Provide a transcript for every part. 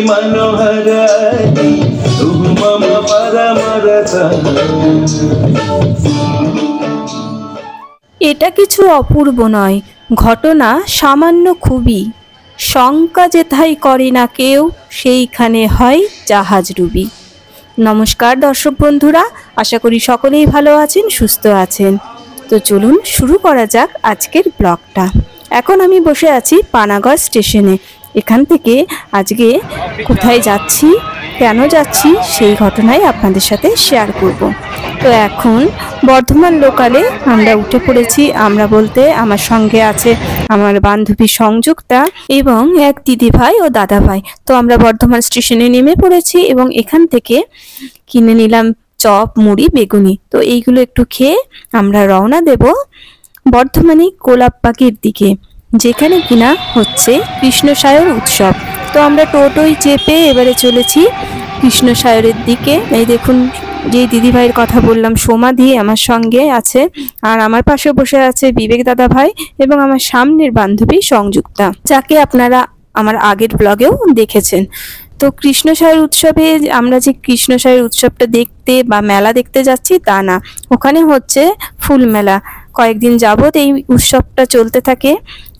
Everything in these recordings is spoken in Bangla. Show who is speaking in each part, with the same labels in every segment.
Speaker 1: मनोहरानी मम परमरता।
Speaker 2: এটা কিছু অপূর্ব নয়, ঘটনা সামান্য খুবই। শঙ্কা যেথায় করে না কেউ, সেইখানে হয় জাহাজ ডুবি। নমস্কার দর্শক বন্ধুরা, আশা করি সকলেই ভালো আছেন, সুস্থ আছেন। তো চলুন শুরু করা যাক আজকের ব্লগটা। এখন আমি বসে আছি পানাগড় স্টেশনে। এখান থেকে আজকে কোথায় যাচ্ছি, কেন যাচ্ছি, সেই ঘটনাই আপনাদের সাথে শেয়ার করব। তো এখন বর্ধমান লোকালে আমরা উঠে পড়েছি। আমরা বলতে আমার সঙ্গে আছে আমার বান্ধবী সংযুক্তা এবং এক দিদি ভাই ও দাদা ভাই। তো আমরা বর্ধমান স্টেশনে নেমে পড়েছি এবং এখান থেকে কিনে নিলাম চপ, মুড়ি, বেগুনি। তো এইগুলো একটু খেয়ে আমরা রওনা দেব বর্ধমানে গোলাপবাগের দিকে, যেখানে কিনা হচ্ছে কৃষ্ণসায়র উৎসব। তো আমরা টোটোই চেপে এবারে চলেছি কৃষ্ণসায়রের দিকে। এই দেখুন, যে দিদি ভাইয়ের কথা বললাম সোমাদি আমার সঙ্গে আছে, আর আমার পাশে বসে আছে বিবেক দাদা ভাই এবং আমার সামনের বান্ধবী সংযুক্তা, যাকে আপনারা আমার আগের ব্লগেও দেখেছেন। তো কৃষ্ণসায়র উৎসবে আমরা যে কৃষ্ণসায়র উৎসবটা দেখতে বা মেলা দেখতে যাচ্ছি তা না, ওখানে হচ্ছে ফুল মেলা। কয়েকদিন যাবত এই উৎসবটা চলতে থাকে।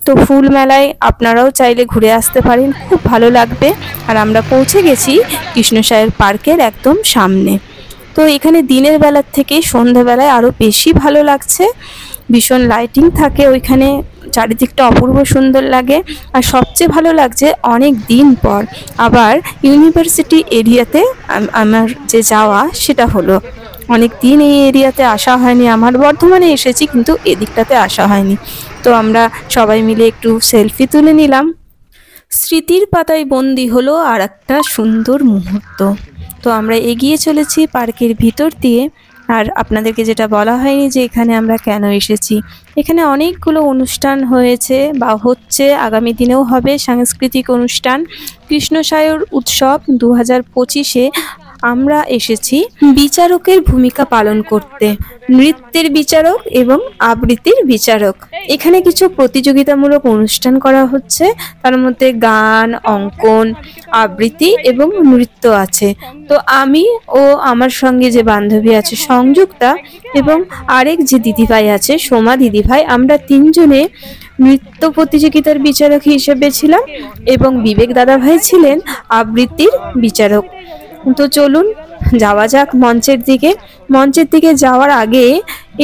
Speaker 2: তো ফুল মেলায় আপনারাও চাইলে ঘুরে আসতে পারেন, খুব ভালো লাগবে। আর আমরা পৌঁছে গেছি কৃষ্ণসায়র পার্কের একদম সামনে। তো এখানে দিনের বেলার থেকে সন্ধ্যাবেলায় আরও বেশি ভালো লাগছে, ভীষণ লাইটিং থাকে ওইখানে, চারিদিকটা অপূর্ব সুন্দর লাগে। আর সবচেয়ে ভালো লাগছে অনেক দিন পর আবার ইউনিভার্সিটি এরিয়াতে আমার যে যাওয়া সেটা হলো। অনেক দিন এই এরিয়াতে আসা হয়নি, আমার বর্ধমানে এসেছি কিন্তু এদিকটাতে আসা হয়নি। তো আমরা সবাই মিলে একটু সেলফি তুলে নিলাম। স্মৃতির পাতায় বন্দি হলো আর একটা সুন্দর মুহূর্ত। তো আমরা এগিয়ে চলেছি পার্কের ভিতর দিয়ে। আর আপনাদেরকে যেটা বলা হয়নি যে এখানে আমরা কেন এসেছি, এখানে অনেকগুলো অনুষ্ঠান হয়েছে বা হচ্ছে, আগামী দিনেও হবে সাংস্কৃতিক অনুষ্ঠান। কৃষ্ণসায়র উৎসব 2025-এ আমরা এসেছি বিচারকের ভূমিকা পালন করতে, নৃত্যের বিচারক এবং আবৃত্তির বিচারক। এখানে কিছু প্রতিযোগিতামূলক অনুষ্ঠান করা হচ্ছে, তার মধ্যে গান, অঙ্কন, আবৃত্তি এবং নৃত্য আছে। তো আমি ও আমার সঙ্গে যে বান্ধবী আছে সংযুক্তা এবং আরেক যে দিদিভাই আছে সোমা দিদিভাই, আমরা তিনজনে নৃত্য প্রতিযোগিতার বিচারক হিসেবে ছিলাম এবং বিবেক দাদা ভাই ছিলেন আবৃত্তির বিচারক। তো চলুন যাওয়া যাক মঞ্চের দিকে। মঞ্চের দিকে যাওয়ার আগে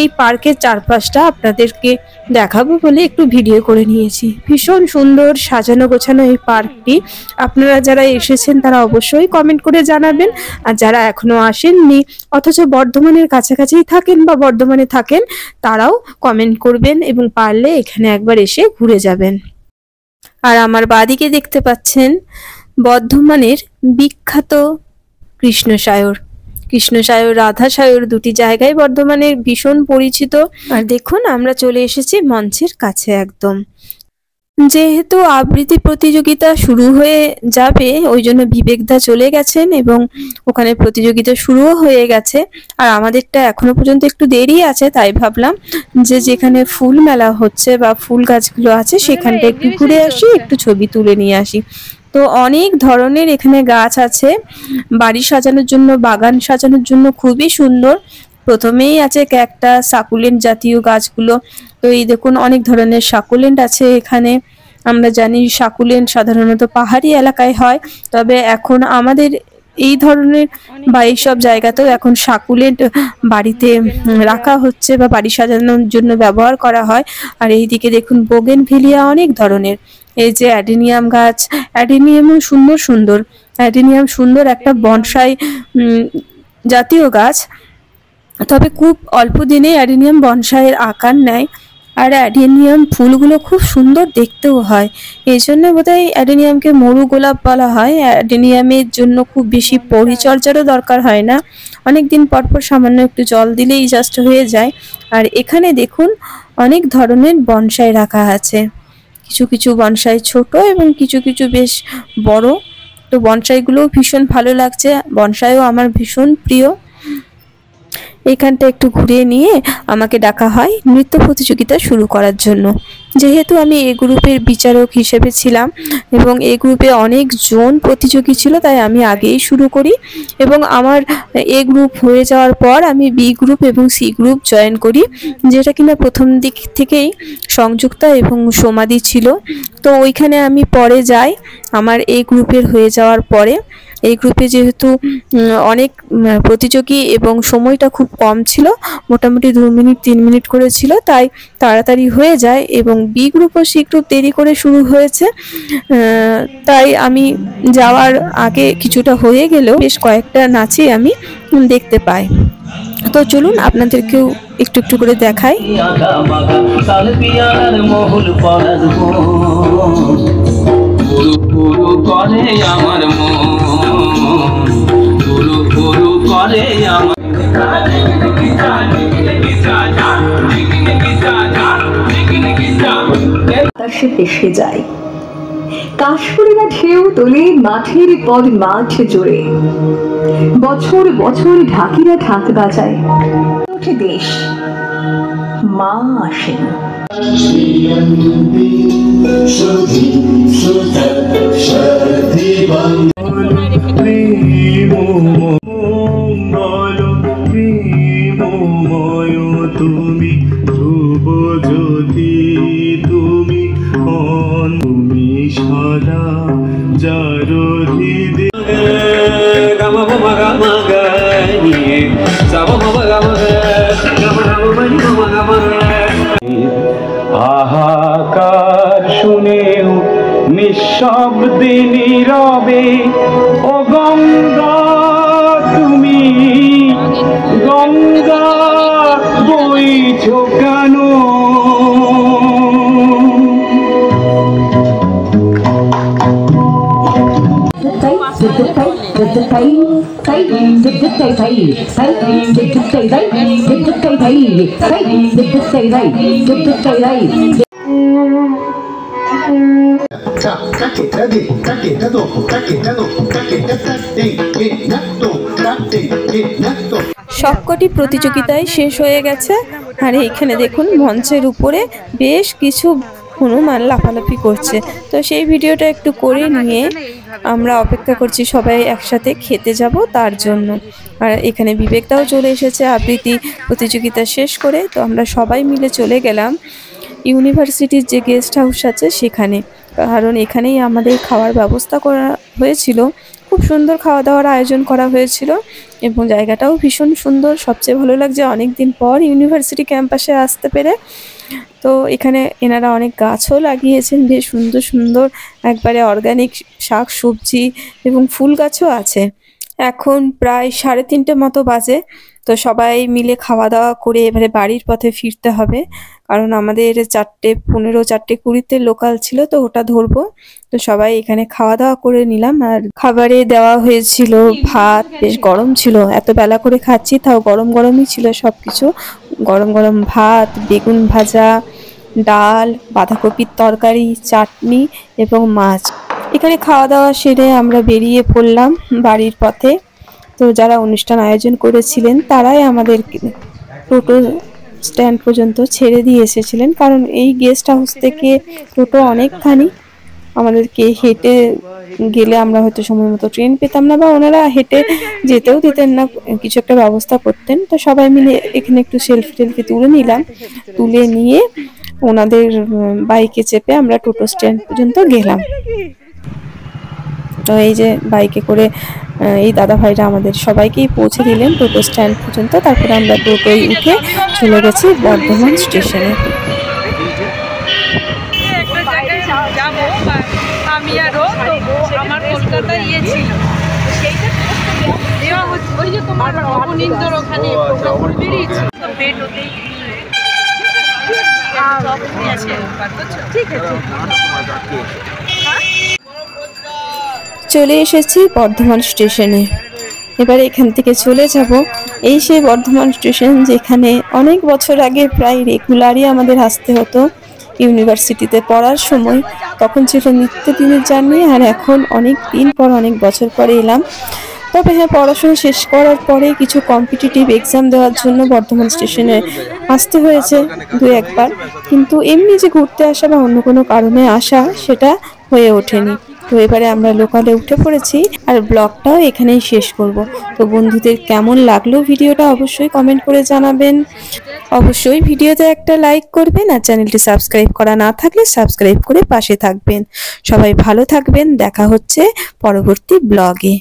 Speaker 2: এই পার্কের চারপাশটা আপনাদেরকে দেখাবো বলে একটু ভিডিও করে নিয়েছি। ভীষণ সুন্দর সাজানো গোছানো এই পার্কটি। আপনারা যারা এসেছেন তারা অবশ্যই কমেন্ট করে জানাবেন, আর যারা এখনো আসেননি অথচ বর্ধমানের কাছাকাছি থাকেন বা বর্ধমানে থাকেন তারাও কমেন্ট করবেন এবং পারলে এখানে একবার এসে ঘুরে যাবেন। আর আমার বাদিকে দেখতে পাচ্ছেন বর্ধমানের বিখ্যাত কৃষ্ণসায়র রাধাসায়র দুটি জায়গায় বর্ধমানের ভীষণ পরিচিত। আর দেখুন আমরা চলে এসেছি মঞ্চের কাছে একদম। যেহেতু আবৃত্তি প্রতিযোগিতা শুরু হয়ে যাবে ওই জন্য বিবেকদা চলে গেছেন এবং ওখানে প্রতিযোগিতা শুরুও হয়ে গেছে। আর আমাদেরটা এখনো পর্যন্ত একটু দেরি আছে, তাই ভাবলাম যে যেখানে ফুল মেলা হচ্ছে বা ফুল গাছগুলো আছে সেখানটা একটু ঘুরে আসি, একটু ছবি তুলে নিয়ে আসি। তো অনেক ধরনের এখানে গাছ আছে, বাড়ি সাজানোর জন্য, বাগান সাজানোর জন্য খুবই সুন্দর। প্রথমেই আছে ক্যাকটাস, সাকুলেন্ট জাতীয় গাছগুলো। তো এই দেখুন অনেক ধরনের সাকুলেন্ট আছে এখানে। আমরা জানি সাকুলেন্ট সাধারণত পাহাড়ি এলাকায় হয়, তবে এখন আমাদের এই ধরনের বা এইসব জায়গাতেও এখন সাকুলেন্ট বাড়িতে রাখা হচ্ছে বা বাড়ি সাজানোর জন্য ব্যবহার করা হয়। আর এইদিকে দেখুন বোগেনভিলিয়া অনেক ধরনের, এই যে অ্যাডেনিয়াম গাছ, অ্যাডেনিয়ামও সুন্দর সুন্দর, অ্যাডেনিয়াম সুন্দর একটা বনসাই জাতীয় গাছ, তবে খুব অল্প দিনে অ্যাডেনিয়াম বনসাইয়ের আকার নেয়। আর অ্যাডেনিয়াম ফুলগুলো খুব সুন্দর দেখতেও হয়, এই জন্য বোধহয় অ্যাডেনিয়ামকে মরু গোলাপ বলা হয়। অ্যাডেনিয়ামের জন্য খুব বেশি পরিচর্যারও দরকার হয় না, অনেক দিন পর পর সামান্য একটু জল দিলেই জাস্ট হয়ে যায়। আর এখানে দেখুন অনেক ধরনের বনসাই রাখা আছে, কিছু কিছু বনসাই ছোট এবং কিছু কিছু বেশ বড়। তো বনসাইগুলোও ভীষণ ভালো লাগছে, বনসাইও আমার ভীষণ প্রিয়। এখানটা একটু ঘুরিয়ে নিয়ে আমাকে ডাকা হয় নৃত্য প্রতিযোগিতা শুরু করার জন্য। যেহেতু আমি এ গ্রুপের বিচারক হিসেবে ছিলাম এবং এ গ্রুপে অনেক জন প্রতিযোগী ছিল, তাই আমি আগেই শুরু করি এবং আমার এ গ্রুপ হয়ে যাওয়ার পর আমি বি গ্রুপ এবং সি গ্রুপ জয়েন করি, যেটা কিনা প্রথম দিক থেকেই সংযুক্তা এবং সমাধি ছিল। তো ওইখানে আমি পরে যাই আমার এই গ্রুপের হয়ে যাওয়ার পরে। এই গ্রুপে যেহেতু অনেক প্রতিযোগী এবং সময়টা খুব কম ছিল, মোটামুটি 2 মিনিট 3 মিনিট করে ছিল, তাই তাড়াতাড়ি হয়ে যায় এবং বি গ্রুপ ও সি গ্রুপ দেরি করে শুরু হয়েছে। তাই আমি যাওয়ার আগে কিছুটা হয়ে গেলেও বেশ কয়েকটা নাচই আমি দেখতে পাই। তো চলুন আপনাদেরকেও একটু একটু করে দেখাই।
Speaker 3: আকাশে ভেসে যায় কাশফুলেরা ঢেউ তোলে মাঠের পর মাঠ জুড়ে, বছর বছর ঢাকিরা ঢাক বাজায়, ওঠে দেশ মা আসেন।
Speaker 1: তুমি ধ্রুব জ্যোতি, তুমি তুমি সদা জারধি হাহাকার শুনেও নিঃশব্দে নীরবে ও গঙ্গা তুমি গঙ্গা বইছো কেন?
Speaker 2: সবকটি প্রতিযোগিতায় শেষ হয়ে গেছে আর এখানে দেখুন মঞ্চের উপরে বেশ কিছু হনুমান লাফালাফি করছে। তো সেই ভিডিওটা একটু করে নিয়ে আমরা অপেক্ষা করছি সবাই একসাথে খেতে যাব তার জন্য। আর এখানে বিবেকদাও চলে এসেছে আবৃত্তি প্রতিযোগিতা শেষ করে। তো আমরা সবাই মিলে চলে গেলাম ইউনিভার্সিটির যে গেস্ট হাউস আছে সেখানে, কারণ এখানেই আমাদের খাওয়ার ব্যবস্থা করা হয়েছিল। খুব সুন্দর খাওয়া দাওয়ার আয়োজন করা হয়েছিল এবং জায়গাটাও ভীষণ সুন্দর। সবচেয়ে ভালো লাগছে অনেক দিন পর ইউনিভার্সিটি ক্যাম্পাসে আসতে পেরে। তো এখানে এনারা অনেক গাছও লাগিয়েছেন, বেশ সুন্দর সুন্দর একবারে অর্গানিক শাক সবজি এবং ফুল গাছও আছে। এখন প্রায় 3:30 মতো বাজে। তো সবাই মিলে খাওয়া দাওয়া করে এবারে বাড়ির পথে ফিরতে হবে, কারণ আমাদের 4:15 4:20 লোকাল ছিল, তো ওটা ধরবো। তো সবাই এখানে খাওয়া দাওয়া করে নিলাম। আর খাবারে দেওয়া হয়েছিল ভাত, বেশ গরম ছিল, এত বেলা করে খাচ্ছি তাও গরম গরমই ছিল সবকিছু। গরম গরম ভাত, বেগুন ভাজা, ডাল, বাঁধাকপির তরকারি, চাটনি এবং মাছ। এখানে খাওয়া দাওয়া সেরে আমরা বেরিয়ে পড়লাম বাড়ির পথে। তো যারা অনুষ্ঠান আয়োজন করেছিলেন তারাই আমাদের টোটো স্ট্যান্ড পর্যন্ত ছেড়ে দিয়ে এসেছিলেন, কারণ এই গেস্ট হাউস থেকে টোটো অনেকখানি, আমাদেরকে হেঁটে গেলে আমরা হয়তো সময় মতো ট্রেন পেতাম না, বা ওনারা হেঁটে যেতেও দিতেন না, কিছু একটা ব্যবস্থা করতেন। তো সবাই মিলে এখানে একটু সেলফি টেলফি তুলে নিলাম, তুলে নিয়ে ওনাদের বাইকে চেপে আমরা টোটো স্ট্যান্ড পর্যন্ত গেলাম। তো এই যে বাইকে করে এই দাদা ভাইরা আমাদের সবাইকেই পৌঁছে দিলেন টোটো স্ট্যান্ড পর্যন্ত। তারপরে আমরা টোটোয় উঠে চলে গেছি বর্ধমান স্টেশনে।
Speaker 4: আমি আরো আমার কলকাতায় ছিল ওই যে তোমার অবনীন্দ্র ওখানে বেরিয়েছি ঠিক আছে।
Speaker 2: চলে এসেছি বর্ধমান স্টেশনে। এবারে এখান থেকে চলে যাব এই সেই বর্ধমান স্টেশন যেখানে অনেক বছর আগে প্রায় রেগুলারই আমাদের আসতে হতো ইউনিভার্সিটিতে পড়ার সময়। তখন ছিল নিত্যদিনের জার্নি, আর এখন অনেক দিন পর অনেক বছর পরে এলাম। তো তবে হ্যাঁ, পড়াশোনা শেষ করার পরে কিছু কম্পিটিটিভ এক্সাম দেওয়ার জন্য বর্ধমান স্টেশনে আসতে হয়েছে দু একবার, কিন্তু এমনি যে ঘুরতে আসা বা অন্য কোনো কারণে আসা সেটা হয়ে ওঠেনি। তো এবারে আমরা লোকালে উঠে পড়েছি আর ব্লগটাও এখানেই শেষ করব। তো বন্ধুদের কেমন লাগলো ভিডিওটা অবশ্যই কমেন্ট করে জানাবেন। অবশ্যই ভিডিওতে একটা লাইক করবেন আর চ্যানেলটি সাবস্ক্রাইব করা না থাকলে সাবস্ক্রাইব করে পাশে থাকবেন। সবাই ভালো থাকবেন, দেখা হচ্ছে পরবর্তী ব্লগে।